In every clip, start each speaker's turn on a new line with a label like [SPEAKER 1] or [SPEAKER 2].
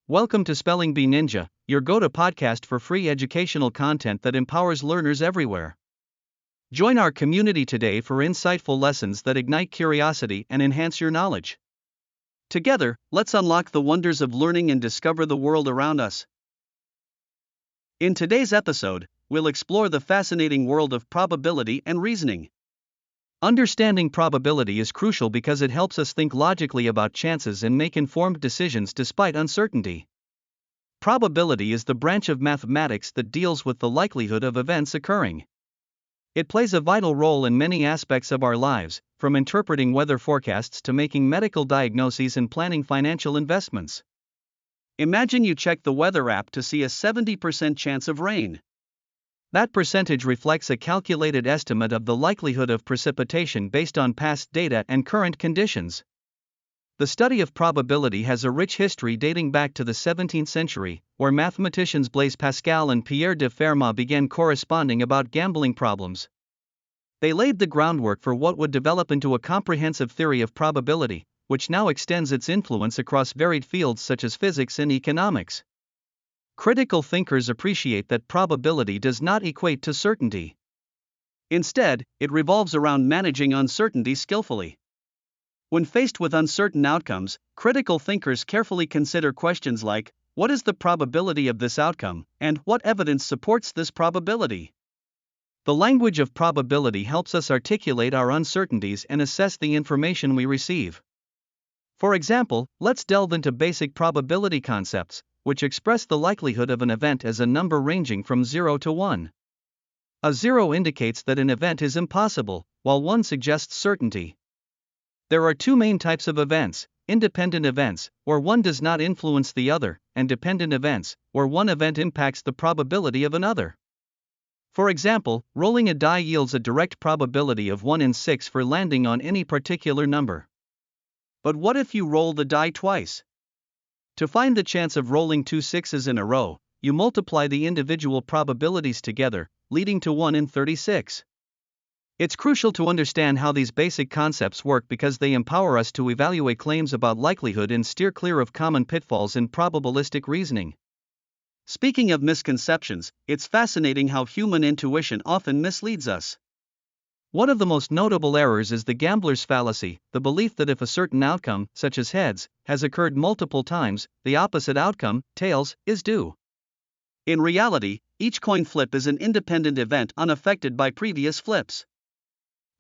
[SPEAKER 1] Welcome to Spelling Bee Ninja, your go-to podcast for free educational content that empowers learners everywhere. Join our community today for insightful lessons that ignite curiosity and enhance your knowledge. Together, let's unlock the wonders of learning and discover the world around us. In today's episode, we'll explore the fascinating world of probability and reasoning. Understanding probability is crucial because it helps us think logically about chances and make informed decisions despite uncertainty. Probability is the branch of mathematics that deals with the likelihood of events occurring. It plays a vital role in many aspects of our lives, from interpreting weather forecasts to making medical diagnoses and planning financial investments. Imagine you check the weather app to see a 70% chance of rain. That percentage reflects a calculated estimate of the likelihood of precipitation based on past data and current conditions. The study of probability has a rich history dating back to the 17th century, where mathematicians Blaise Pascal and Pierre de Fermat began corresponding about gambling problems. They laid the groundwork for what would develop into a comprehensive theory of probability, which now extends its influence across varied fields such as physics and economics. Critical thinkers appreciate that probability does not equate to certainty. Instead, it revolves around managing uncertainty skillfully. When faced with uncertain outcomes, critical thinkers carefully consider questions like, what is the probability of this outcome, and what evidence supports this probability? The language of probability helps us articulate our uncertainties and assess the information we receive. For example, let's delve into basic probability concepts, which express the likelihood of an event as a number ranging from 0 to 1. A 0 indicates that an event is impossible, while 1 suggests certainty. There are two main types of events: independent events, where one does not influence the other, and dependent events, where one event impacts the probability of another. For example, rolling a die yields a direct probability of 1 in 6 for landing on any particular number. But what if you roll the die twice? To find the chance of rolling 2 sixes in a row, you multiply the individual probabilities together, leading to 1 in 36. It's crucial to understand how these basic concepts work because they empower us to evaluate claims about likelihood and steer clear of common pitfalls in probabilistic reasoning. Speaking of misconceptions, it's fascinating how human intuition often misleads us. One of the most notable errors is the gambler's fallacy, the belief that if a certain outcome, such as heads, has occurred multiple times, the opposite outcome, tails, is due. In reality, each coin flip is an independent event unaffected by previous flips.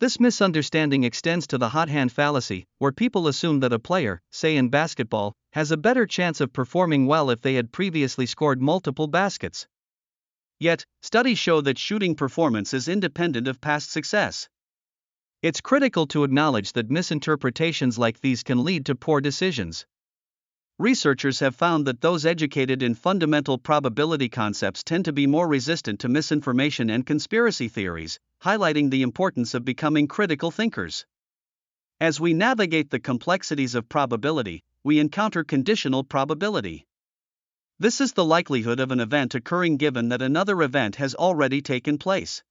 [SPEAKER 1] This misunderstanding extends to the hot hand fallacy, where people assume that a player, say in basketball, has a better chance of performing well if they had previously scored multiple baskets. Yet, studies show that shooting performance is independent of past success. It's critical to acknowledge that misinterpretations like these can lead to poor decisions. Researchers have found that those educated in fundamental probability concepts tend to be more resistant to misinformation and conspiracy theories, highlighting the importance of becoming critical thinkers. As we navigate the complexities of probability, we encounter conditional probability. This is the likelihood of an event occurring given that another event has already taken place.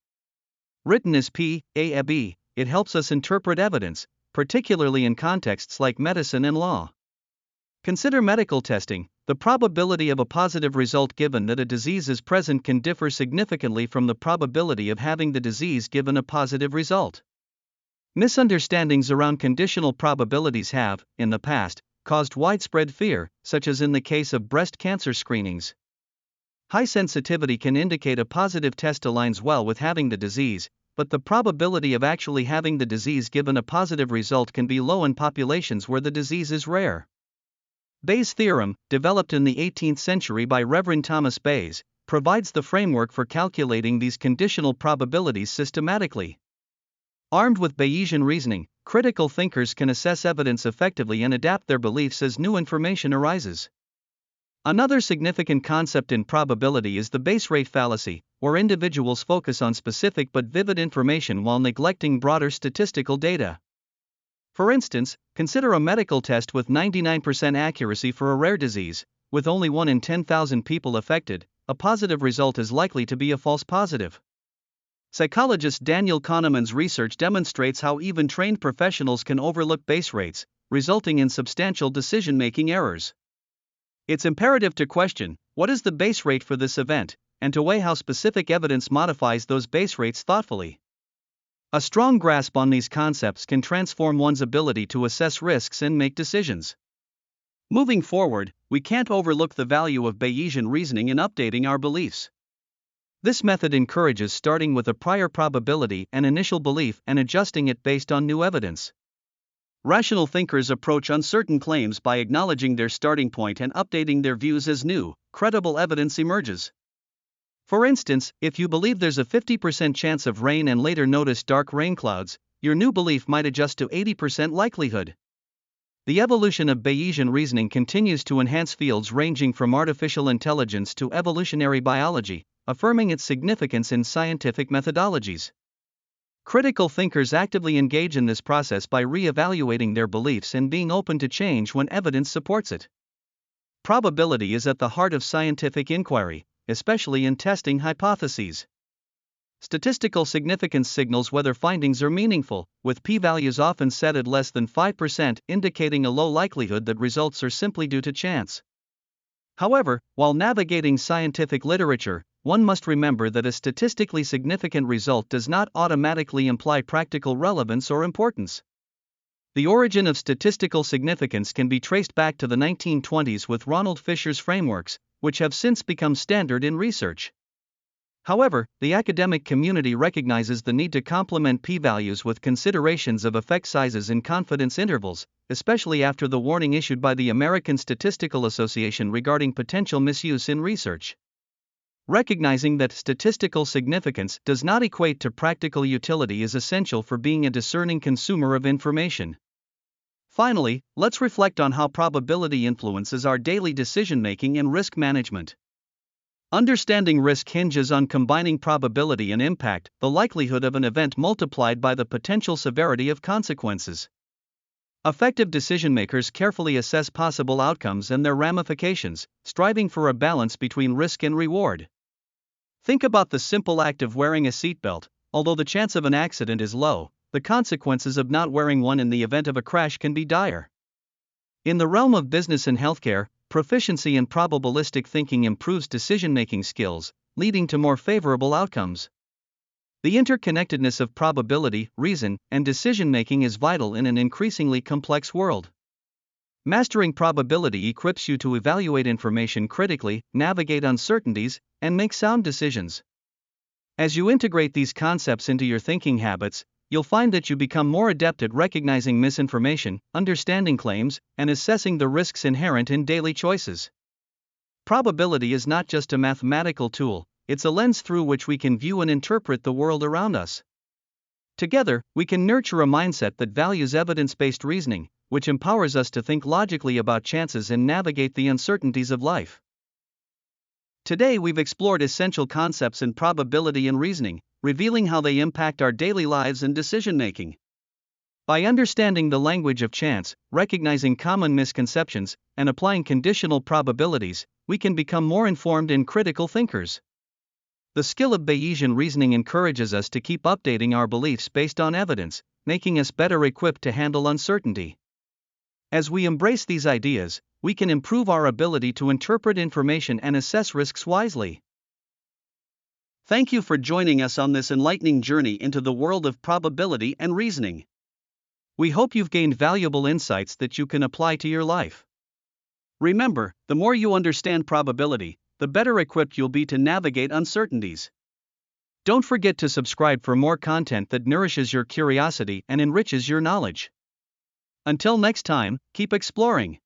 [SPEAKER 1] Written as P.A.B., it helps us interpret evidence, particularly in contexts like medicine and law. Consider medical testing. The probability of a positive result given that a disease is present can differ significantly from the probability of having the disease given a positive result. Misunderstandings around conditional probabilities have, in the past, caused widespread fear, such as in the case of breast cancer screenings. High sensitivity can indicate a positive test aligns well with having the disease, but the probability of actually having the disease given a positive result can be low in populations where the disease is rare. Bayes' theorem, developed in the 18th century by Reverend Thomas Bayes, provides the framework for calculating these conditional probabilities systematically. Armed with Bayesian reasoning, critical thinkers can assess evidence effectively and adapt their beliefs as new information arises. Another significant concept in probability is the base rate fallacy, where individuals focus on specific but vivid information while neglecting broader statistical data. For instance, consider a medical test with 99% accuracy for a rare disease. With only 1 in 10,000 people affected, a positive result is likely to be a false positive. Psychologist Daniel Kahneman's research demonstrates how even trained professionals can overlook base rates, resulting in substantial decision-making errors. It's imperative to question, what is the base rate for this event, and to weigh how specific evidence modifies those base rates thoughtfully. A strong grasp on these concepts can transform one's ability to assess risks and make decisions. Moving forward, we can't overlook the value of Bayesian reasoning in updating our beliefs. This method encourages starting with a prior probability and initial belief and adjusting it based on new evidence. Rational thinkers approach uncertain claims by acknowledging their starting point and updating their views as new, credible evidence emerges. For instance, if you believe there's a 50% chance of rain and later notice dark rain clouds, your new belief might adjust to 80% likelihood. The evolution of Bayesian reasoning continues to enhance fields ranging from artificial intelligence to evolutionary biology, affirming its significance in scientific methodologies. Critical thinkers actively engage in this process by re-evaluating their beliefs and being open to change when evidence supports it. Probability is at the heart of scientific inquiry, especially in testing hypotheses. Statistical significance signals whether findings are meaningful, with p-values often set at less than 5%, indicating a low likelihood that results are simply due to chance. However, while navigating scientific literature, one must remember that a statistically significant result does not automatically imply practical relevance or importance. The origin of statistical significance can be traced back to the 1920s with Ronald Fisher's frameworks, which have since become standard in research. However, the academic community recognizes the need to complement p-values with considerations of effect sizes and confidence intervals, especially after the warning issued by the American Statistical Association regarding potential misuse in research. Recognizing that statistical significance does not equate to practical utility is essential for being a discerning consumer of information. Finally, let's reflect on how probability influences our daily decision-making and risk management. Understanding risk hinges on combining probability and impact, the likelihood of an event multiplied by the potential severity of consequences. Effective decision-makers carefully assess possible outcomes and their ramifications, striving for a balance between risk and reward. Think about the simple act of wearing a seatbelt. Although the chance of an accident is low, the consequences of not wearing one in the event of a crash can be dire. In the realm of business and healthcare, proficiency in probabilistic thinking improves decision-making skills, leading to more favorable outcomes. The interconnectedness of probability, reason, and decision-making is vital in an increasingly complex world. Mastering probability equips you to evaluate information critically, navigate uncertainties, and make sound decisions. As you integrate these concepts into your thinking habits, you'll find that you become more adept at recognizing misinformation, understanding claims, and assessing the risks inherent in daily choices. Probability is not just a mathematical tool, it's a lens through which we can view and interpret the world around us. Together, we can nurture a mindset that values evidence-based reasoning, which empowers us to think logically about chances and navigate the uncertainties of life. Today we've explored essential concepts in probability and reasoning, revealing how they impact our daily lives and decision-making. By understanding the language of chance, recognizing common misconceptions, and applying conditional probabilities, we can become more informed and critical thinkers. The skill of Bayesian reasoning encourages us to keep updating our beliefs based on evidence, making us better equipped to handle uncertainty. As we embrace these ideas, we can improve our ability to interpret information and assess risks wisely. Thank you for joining us on this enlightening journey into the world of probability and reasoning. We hope you've gained valuable insights that you can apply to your life. Remember, the more you understand probability, the better equipped you'll be to navigate uncertainties. Don't forget to subscribe for more content that nourishes your curiosity and enriches your knowledge. Until next time, keep exploring.